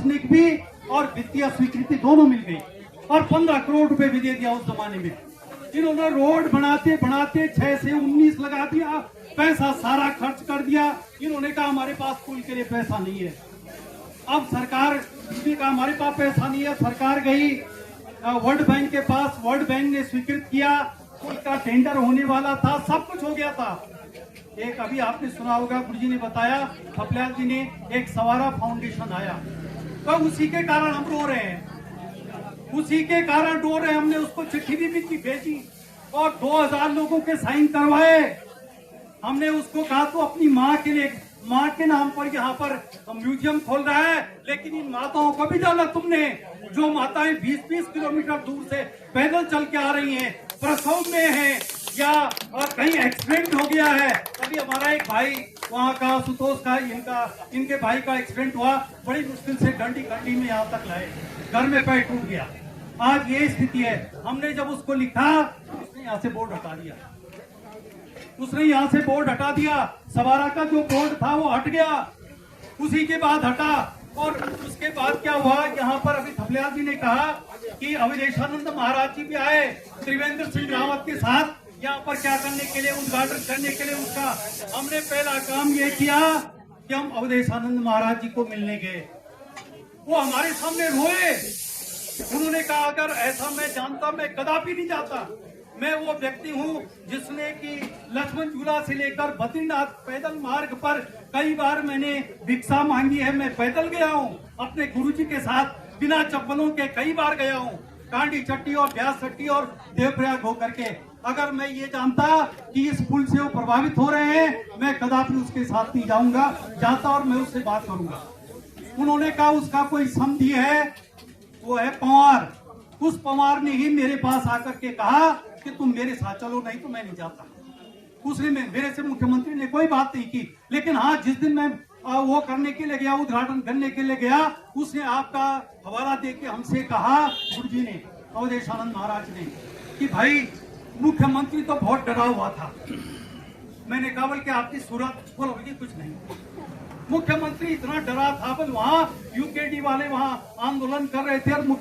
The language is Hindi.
प्रशासनिक भी और वित्तीय स्वीकृति दोनों मिल गई और 15 करोड़ रुपए भी दे दिया उस जमाने में। इन्होंने रोड बनाते बनाते 6 से 19 लगा दिया, पैसा सारा खर्च कर दिया। इन्होंने कहा हमारे पास पुल के लिए पैसा नहीं है। अब सरकार ने कहा हमारे पास पैसा नहीं है, सरकार गई वर्ल्ड बैंक के पास, वर्ल्ड बैंक ने स्वीकृत किया, पुल का टेंडर होने वाला था, सब कुछ हो गया था। एक अभी आपने सुना होगा, गुरुजी ने बताया, थपलियाल जी ने, एक सवारा फाउंडेशन आया, तो उसी के कारण हम रो रहे हैं, उसी के कारण रो रहे हैं। हमने उसको चिट्ठी भी भेजी और 2000 लोगों के साइन करवाए। हमने उसको कहा तो अपनी माँ के लिए, माँ के नाम पर यहाँ पर म्यूजियम खोल रहा है, लेकिन इन माताओं को भी डाला तुमने, जो माताएं 20-20 किलोमीटर दूर से पैदल चल के आ रही हैं, प्रसव में हैं या और कहीं एक्सीडेंट हो गया है। अभी हमारा एक भाई वहाँ का सुतोष का, इनके भाई का एक्सीडेंट हुआ, बड़ी मुश्किल से डंडी में यहाँ तक लाए, घर में पैर टूट गया। आज ये स्थिति है। हमने जब उसको लिखा, उसने यहाँ से बोर्ड हटा दिया, उसने यहाँ से बोर्ड हटा दिया, सवारा का जो बोर्ड था वो हट गया, उसी के बाद हटा। और उसके बाद क्या हुआ, यहाँ पर अभी थपलियाल जी ने कहा कि अवधेशानंद महाराज जी भी आए त्रिवेंद्र सिंह रावत के साथ यहाँ पर क्या करने के लिए, उद्घाटन करने के लिए। उसका हमने पहला काम ये किया कि हम अवधेशानंद महाराज जी को मिलने गए। वो हमारे सामने रोए, उन्होंने कहा अगर ऐसा मैं जानता मैं कदापि नहीं जाता। मैं वो व्यक्ति हूँ जिसने कि लक्ष्मण झूला से लेकर बद्रीनाथ पैदल मार्ग पर कई बार मैंने भिक्षा मांगी है। मैं पैदल गया हूँ अपने गुरुजी के साथ, बिना चप्पलों के कई बार गया हूँ, कांडी चट्टी और ब्यास चट्टी और देवप्रयाग होकर के। अगर मैं ये जानता कि इस पुल से वो प्रभावित हो रहे हैं, मैं कदापि उसके साथ नहीं जाता और मैं उससे बात करूंगा। उन्होंने कहा उसका कोई समधी है, वो है पंवार। उस पंवार ने ही मेरे पास आकर के कहा कि तुम मेरे साथ चलो, नहीं तो मैं नहीं जाता। उसने मेरे से मुख्यमंत्री ने कोई बात नहीं की, लेकिन हाँ जिस दिन मैं वो करने के लिए गया, उद्घाटन करने के लिए गया, उसने आपका हवाला देके हमसे कहा, गुरुजी ने, अवधेशानंद महाराज ने, कि भाई मुख्यमंत्री तो बहुत डरा हुआ था। मैंने कहा बोल के आपकी सूरत, बोलो बोलिए कुछ नहीं, मुख्यमंत्री इतना डरा था, बोल वहाँ यूकेडी वाले वहाँ आंदोलन कर रहे थे और